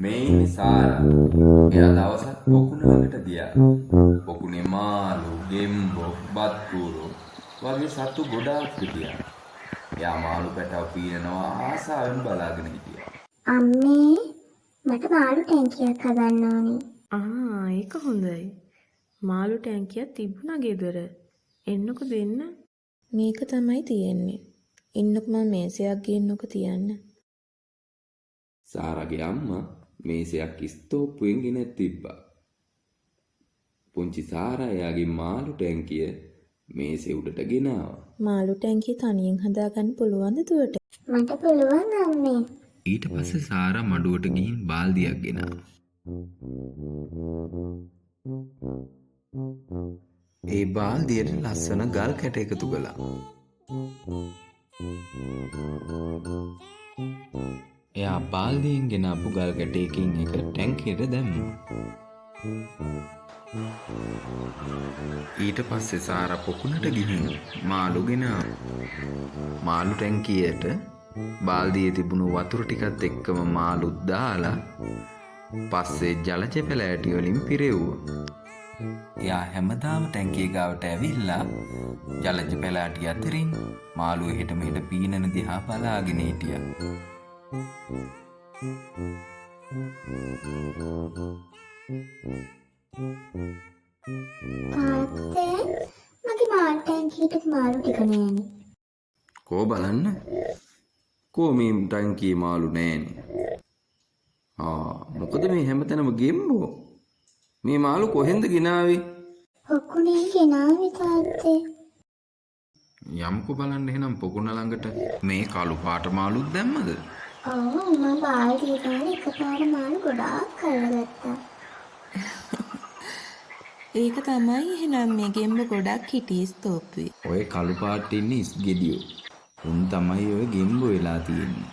මේ ඉන්නේ සාරා. එයා දවසක් පොකුණ ළඟට ගියා. පොකුණේ මාළු, ගෙම්බෝ, බත්කූරෝ වගේ සත්තු ගොඩාක් හිටියා. එයා මාළු පැටව පීනනවා ආසාවෙන් බලාගෙන හිටියා. අම්මේ මට මාළු ටැංකියක් හදන්න ඕනේ. ඒක හොඳයි. මාළු ටැංකියක් තිබුණා ගෙදර. එන්නකො දෙන්න. මේක තමයි තියෙන්නේ. ඉන්නකො මම මේසයක් ගේන්නකො තියන්න. සාරාගේ අම්මා මේසයක් ස්තෝප්පුවෙන් ගෙනත් තිබ්බා. පුංචි සාරා එයාගේ මාළු ටැංකිය මේසේ උඩට ගෙනාවා. මාළු ටැංකිය තනියෙන් හදාගන්න පුළුවන්ද දුවට? මට පුළුවන් අම්මේ. ඊට පස්සේ සාරා මඩුවට ගිහින් බාල්දියක් ගෙනාවා. ඒ බාල්දියට ලස්සන ගල් කැට එකතු කළා. එයා බාල්දියෙන් ගෙනාපු ගල් කැටයකින් එක ටැංකියට දැම්මා. ඊට පස්සේ සාරා පොකුණට ගිහින් මාළු ගෙනාවා. මාළු ටැංකියට බාල්දියේ තිබුණු වතුර ටිකත් එක්කම මාළුත් දාලා පස්සේ ජලජ පැලෑටි වලින් පිරෙව්වා. එයා හැමදාම ටැංකිය ගාවට ඇවිල්ලා ජලජ පැලෑටි අතරින් මාළු එහෙට මෙහෙට පීනන දිහා බලාගෙන හිටියා. තාත්තේ මගේ මාළු ටැංකියට මාළු ටික නෑනේ. කෝ බලන්න. කෝ මේ ටැංකියේ මාළු නෑනේ. මොකද මේ හැමතැනම ගෙම්බෝ? මේ මාළු කොහෙන්ද ගෙනාවේ? පොකුණේ ගෙනාවේ තාත්තේ. යම්කෝ බලන්න එහෙනම් පොකුණ ළඟට මේ කළු පාට මාළුත් දැම්මද? ඔව් මම බාල්දිය ගාලා එකපාර මාළු ගොඩාක් කරගත්තා. ඒක තමයි එහෙනම් මේ ගෙම්බ ගොඩක් හිටියේ ස්තෝප්පුවේ. ඔය කළු පාට ඉන්නේ ගෙඩියෝ. උන් තමයි ඔය ගෙම්බෝ වෙලා තියෙන්නේ.